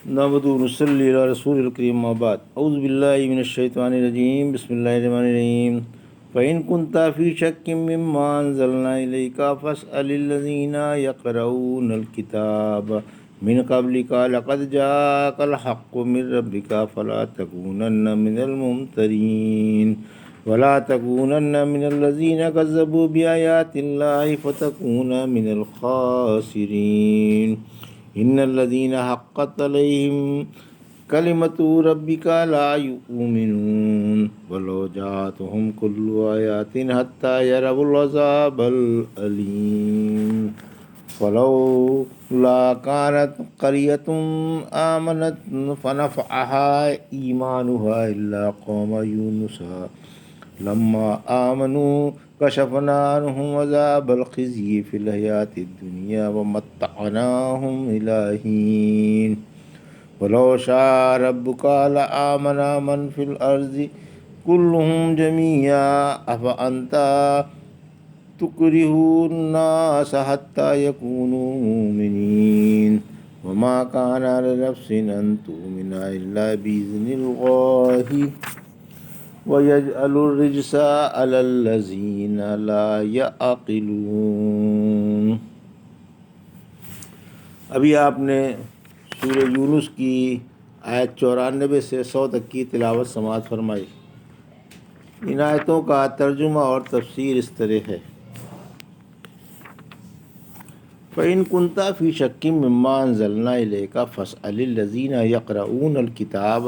نحمد ونصلی علی رسول الکریم اما بعد اعوذ باللہ من الشیطان الرجیم بسم اللہ الرحمن الرحیم فإن كنت في شك مما أنزلنا إليك فاسأل الذين يقرؤون الكتاب من قبلك لقد جاءك الحق من ربك فلا تكونن من الممترين ولا تكونن من الذين كذبوا بآيات الله فتكون من الخاسرين ان الذين حقت عليهم كلمة ربك لا يؤمنون ولو جاءتهم كل آيات حتى يروا العذاب الأليم فلولا كانت قرية آمنت فنفعها إيمانها إلا قوم يونس لما آمنوا کشفنا عنہم عذاب الخزي في الحیاة الدنیا ومتعناہم إلی حین ولو شاء ربک لآمن من فی الأرض كلهم جميعا أفأنت تکرہ الناس حتى يكونوا مؤمنین وما كان لنفس أن تؤمن إلا بإذن الله وَيَجْعَلُ الرِّجْسَ عَلَى الَّذِينَ لَا يَعْقِلُونَ۔ ابھی آپ نے سورہ یونس کی آیت 94 سے 100 تک کی تلاوت سماعت فرمائی۔ ان آیتوں کا ترجمہ اور تفسیر اس طرح ہے: فَإِن كُنتَ فِي شَكٍّ مِّمَّا أَنزَلْنَا إِلَيْكَ فَاسْأَلِ الَّذِينَ يَقْرَؤُونَ الْكِتَابَ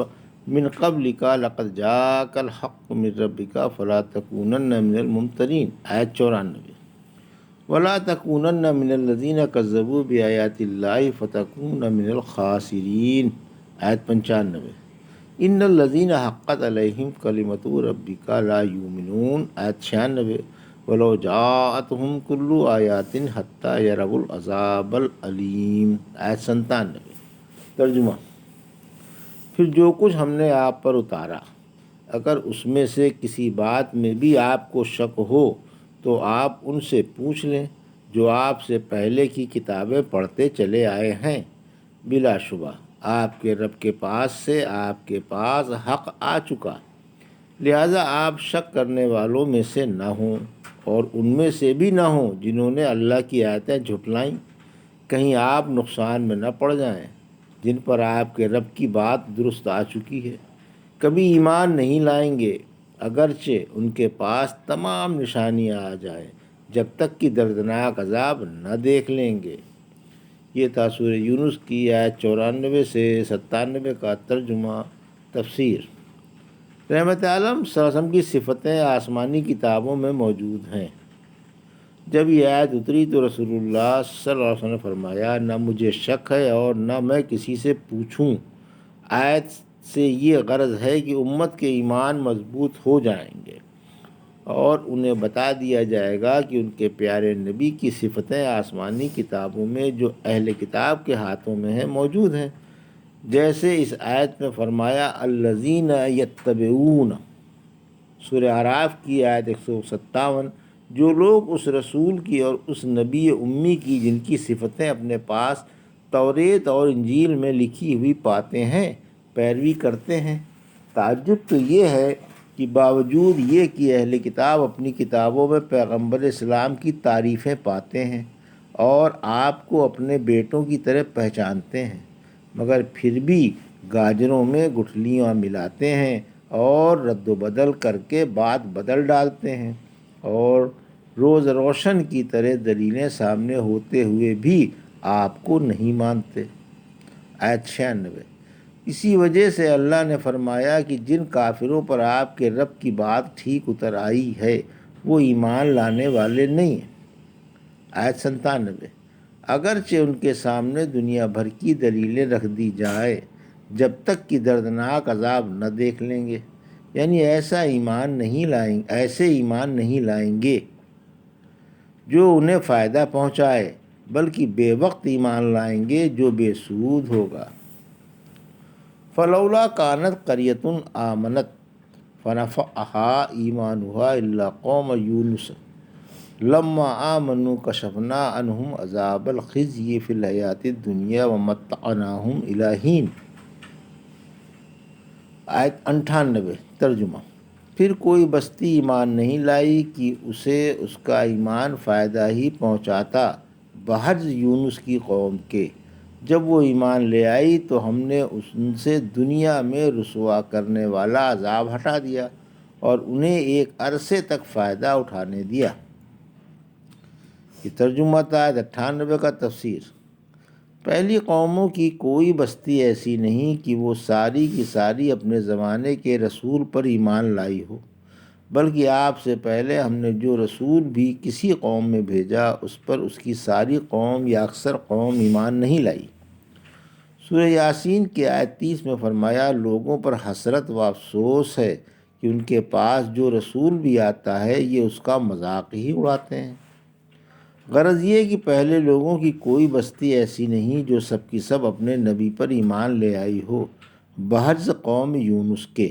من قبلك لقد جاءك الحق من ربك فلا تكونن من الممترين آیت 94۔ ولا تكونن من الذين كذبوا بآيات الله فتكون من الخاسرين آیت 95۔ ان الذين حقت عليهم كلمة ربك لا يؤمنون آیت 96۔ ولو جاءتهم كل آيات حتى يروا العذاب الأليم آیت 97۔ ترجمہ: پھر جو کچھ ہم نے آپ پر اتارا، اگر اس میں سے کسی بات میں بھی آپ کو شک ہو تو آپ ان سے پوچھ لیں جو آپ سے پہلے کی کتابیں پڑھتے چلے آئے ہیں۔ بلا شبہ آپ کے رب کے پاس سے آپ کے پاس حق آ چکا، لہذا آپ شک کرنے والوں میں سے نہ ہوں اور ان میں سے بھی نہ ہوں جنہوں نے اللہ کی آیتیں جھٹلائیں، کہیں آپ نقصان میں نہ پڑ جائیں جن پر آپ کے رب کی بات درست آ چکی ہے۔ کبھی ایمان نہیں لائیں گے اگرچہ ان کے پاس تمام نشانیاں آ جائیں، جب تک کہ دردناک عذاب نہ دیکھ لیں گے۔ یہ تھا سورہ یونس کی آیت 94 سے 97 کا ترجمہ تفسیر۔ رحمت عالم صلی اللہ علیہ وسلم کی صفتیں آسمانی کتابوں میں موجود ہیں۔ جب یہ آیت اتری تو رسول اللہ صلی اللہ علیہ وسلم نے فرمایا: نہ مجھے شک ہے اور نہ میں کسی سے پوچھوں۔ آیت سے یہ غرض ہے کہ امت کے ایمان مضبوط ہو جائیں گے اور انہیں بتا دیا جائے گا کہ ان کے پیارے نبی کی صفتیں آسمانی کتابوں میں جو اہل کتاب کے ہاتھوں میں ہیں موجود ہیں، جیسے اس آیت میں فرمایا: الذین یتبعون، سورہ اعراف کی آیت 157۔ جو لوگ اس رسول کی اور اس نبی امی کی جن کی صفتیں اپنے پاس توریت اور انجیل میں لکھی ہوئی پاتے ہیں پیروی کرتے ہیں۔ تعجب تو یہ ہے کہ باوجود یہ کہ اہل کتاب اپنی کتابوں میں پیغمبر اسلام کی تعریفیں پاتے ہیں اور آپ کو اپنے بیٹوں کی طرح پہچانتے ہیں، مگر پھر بھی گاجروں میں گٹھلیاں ملاتے ہیں اور رد و بدل کر کے بات بدل ڈالتے ہیں، اور روز روشن کی طرح دلیلیں سامنے ہوتے ہوئے بھی آپ کو نہیں مانتے۔ آیت 96۔ اسی وجہ سے اللہ نے فرمایا کہ جن کافروں پر آپ کے رب کی بات ٹھیک اتر آئی ہے وہ ایمان لانے والے نہیں ہیں۔ آیت 97۔ اگرچہ ان کے سامنے دنیا بھر کی دلیلیں رکھ دی جائے جب تک کہ دردناک عذاب نہ دیکھ لیں گے، یعنی ایسے ایمان نہیں لائیں گے جو انہیں فائدہ پہنچائے، بلکہ بے وقت ایمان لائیں گے جو بے سود ہوگا۔ فلولا كانت قرية آمنت فنفعها إيمانها إلا قوم يونس لما آمنوا كشفنا عنهم عذاب الخزي في الحياة الدنيا ومتعناهم إلى حين۔ آیت 98 ترجمہ۔ پھر کوئی بستی ایمان نہیں لائی کہ اسے اس کا ایمان فائدہ ہی پہنچاتا بحجز یونس کی قوم کے۔ جب وہ ایمان لے آئی تو ہم نے ان سے دنیا میں رسوا کرنے والا عذاب ہٹا دیا اور انہیں ایک عرصے تک فائدہ اٹھانے دیا۔ یہ ترجمہ تھا آیت 98 کا تفسیر۔ پہلی قوموں کی کوئی بستی ایسی نہیں کہ وہ ساری کی ساری اپنے زمانے کے رسول پر ایمان لائی ہو، بلکہ آپ سے پہلے ہم نے جو رسول بھی کسی قوم میں بھیجا اس پر اس کی ساری قوم یا اکثر قوم ایمان نہیں لائی۔ سورہ یاسین کی آیت 30 میں فرمایا، لوگوں پر حسرت و افسوس ہے کہ ان کے پاس جو رسول بھی آتا ہے یہ اس کا مذاق ہی اڑاتے ہیں۔ غرض یہ کہ پہلے لوگوں کی کوئی بستی ایسی نہیں جو سب کی سب اپنے نبی پر ایمان لے آئی ہو، بحجز قوم یونس کے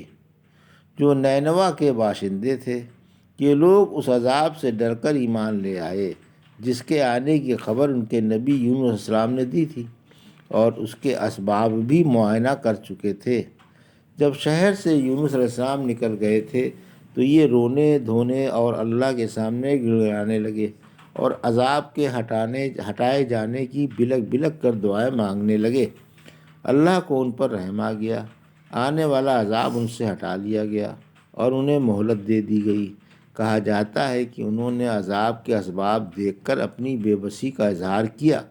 جو نینوا کے باشندے تھے۔ یہ لوگ اس عذاب سے ڈر کر ایمان لے آئے جس کے آنے کی خبر ان کے نبی یونس علیہ السلام نے دی تھی اور اس کے اسباب بھی معائنہ کر چکے تھے۔ جب شہر سے یونس علیہ السلام نکل گئے تھے تو یہ رونے دھونے اور اللہ کے سامنے گڑگڑانے لگے اور عذاب کے ہٹائے جانے کی بلک بلک کر دعائیں مانگنے لگے۔ اللہ کو ان پر رحم آ گیا، آنے والا عذاب ان سے ہٹا لیا گیا اور انہیں مہلت دے دی گئی۔ کہا جاتا ہے کہ انہوں نے عذاب کے اسباب دیکھ کر اپنی بے بسی کا اظہار کیا،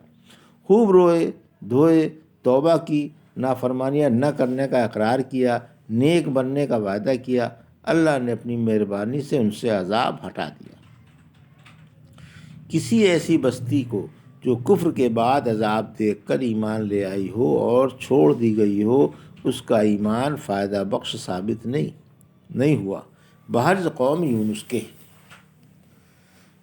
خوب روئے دھوئے، توبہ کی، نافرمانیاں نہ کرنے کا اقرار کیا، نیک بننے کا وعدہ کیا۔ اللہ نے اپنی مہربانی سے ان سے عذاب ہٹا دیا۔ کسی ایسی بستی کو جو کفر کے بعد عذاب دیکھ کر ایمان لے آئی ہو اور چھوڑ دی گئی ہو، اس کا ایمان فائدہ بخش ثابت نہیں ہوا، بحجز قوم یونس کے۔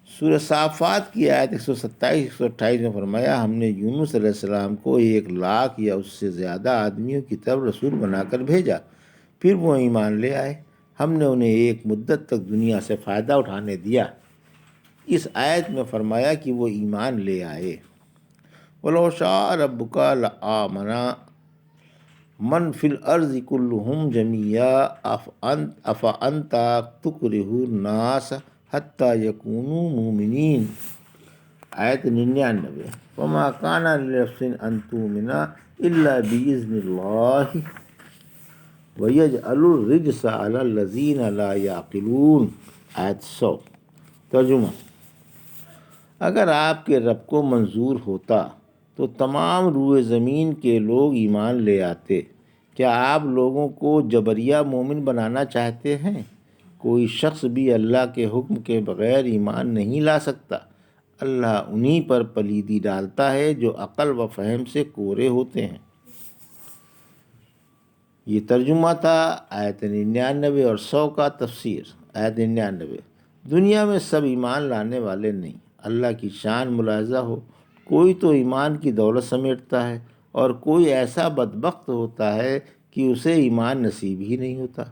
سورہ صافات کی آیت 127-128 میں فرمایا، ہم نے یونس علیہ السلام کو 1,00,000 یا اس سے زیادہ آدمیوں کی طرف رسول بنا کر بھیجا، پھر وہ ایمان لے آئے، ہم نے انہیں ایک مدت تک دنیا سے فائدہ اٹھانے دیا۔ اس آیت میں فرمایا کہ وہ ایمان لے آئے۔ وَلَوْ شَاءَ رَبُّكَ لَآمَنَ مَنْ فِي الْأَرْضِ كُلُّهُمْ جَمِيعًا أَفَأَنْتَ تُكْرِهُ النَّاسَ حَتَّى يَكُونُوا مُؤْمِنِينَ۔ آیت 99۔ وَمَا كَانَ لِنَفْسٍ أَن تُؤْمِنَ إِلَّا بِإِذْنِ اللَّهِ وَيَجْعَلُ الرِّجْسَ عَلَى الَّذِينَ لَا يَعْقِلُونَ۔ آیت 100۔ ترجمہ۔ اگر آپ کے رب کو منظور ہوتا تو تمام روئے زمین کے لوگ ایمان لے آتے۔ کیا آپ لوگوں کو جبریہ مومن بنانا چاہتے ہیں؟ کوئی شخص بھی اللہ کے حکم کے بغیر ایمان نہیں لا سکتا۔ اللہ انہی پر پلیدی ڈالتا ہے جو عقل و فہم سے کورے ہوتے ہیں۔ یہ ترجمہ تھا آیت 99 اور 100 کا تفسیر۔ آیت 99۔ دنیا میں سب ایمان لانے والے نہیں۔ اللہ کی شان ملاحظہ ہو، کوئی تو ایمان کی دولت سمیٹتا ہے اور کوئی ایسا بدبخت ہوتا ہے کہ اسے ایمان نصیب ہی نہیں ہوتا۔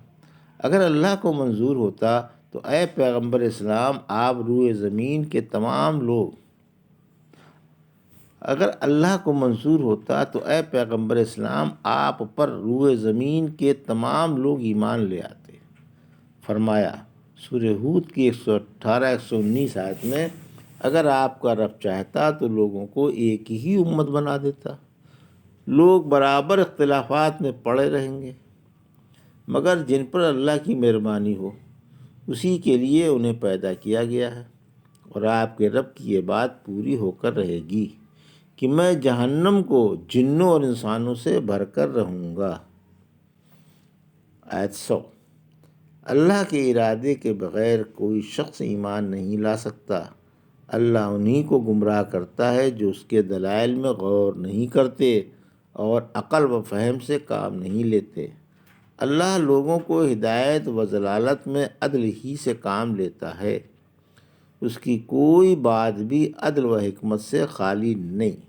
اگر اللہ کو منظور ہوتا تو اے پیغمبر اسلام آپ روئے زمین کے تمام لوگ اگر اللہ کو منظور ہوتا تو اے پیغمبر اسلام آپ پر روئے زمین کے تمام لوگ ایمان لے آتے۔ فرمایا سورہ ہود کی 118-119 آیت میں، اگر آپ کا رب چاہتا تو لوگوں کو ایک ہی امت بنا دیتا، لوگ برابر اختلافات میں پڑے رہیں گے، مگر جن پر اللہ کی مہربانی ہو اسی کے لیے انہیں پیدا کیا گیا ہے، اور آپ کے رب کی یہ بات پوری ہو کر رہے گی کہ میں جہنم کو جنوں اور انسانوں سے بھر کر رہوں گا۔ آیت 100۔ اللہ کے ارادے کے بغیر کوئی شخص ایمان نہیں لا سکتا۔ اللہ انہی کو گمراہ کرتا ہے جو اس کے دلائل میں غور نہیں کرتے اور عقل و فہم سے کام نہیں لیتے۔ اللہ لوگوں کو ہدایت و ضلالت میں عدل ہی سے کام لیتا ہے، اس کی کوئی بات بھی عدل و حکمت سے خالی نہیں۔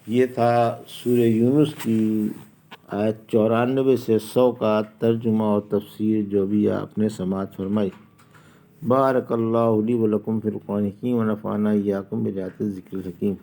یہ تھا سورہ یونس کی آیت 94 سے 100 کا ترجمہ اور تفسیر جو بھی آپ نے سماعت فرمائی۔ بارک اللہ لی و لکم فی القرآن الحکیم و نفعنی ایاکم بآیات الذکر الحکیم۔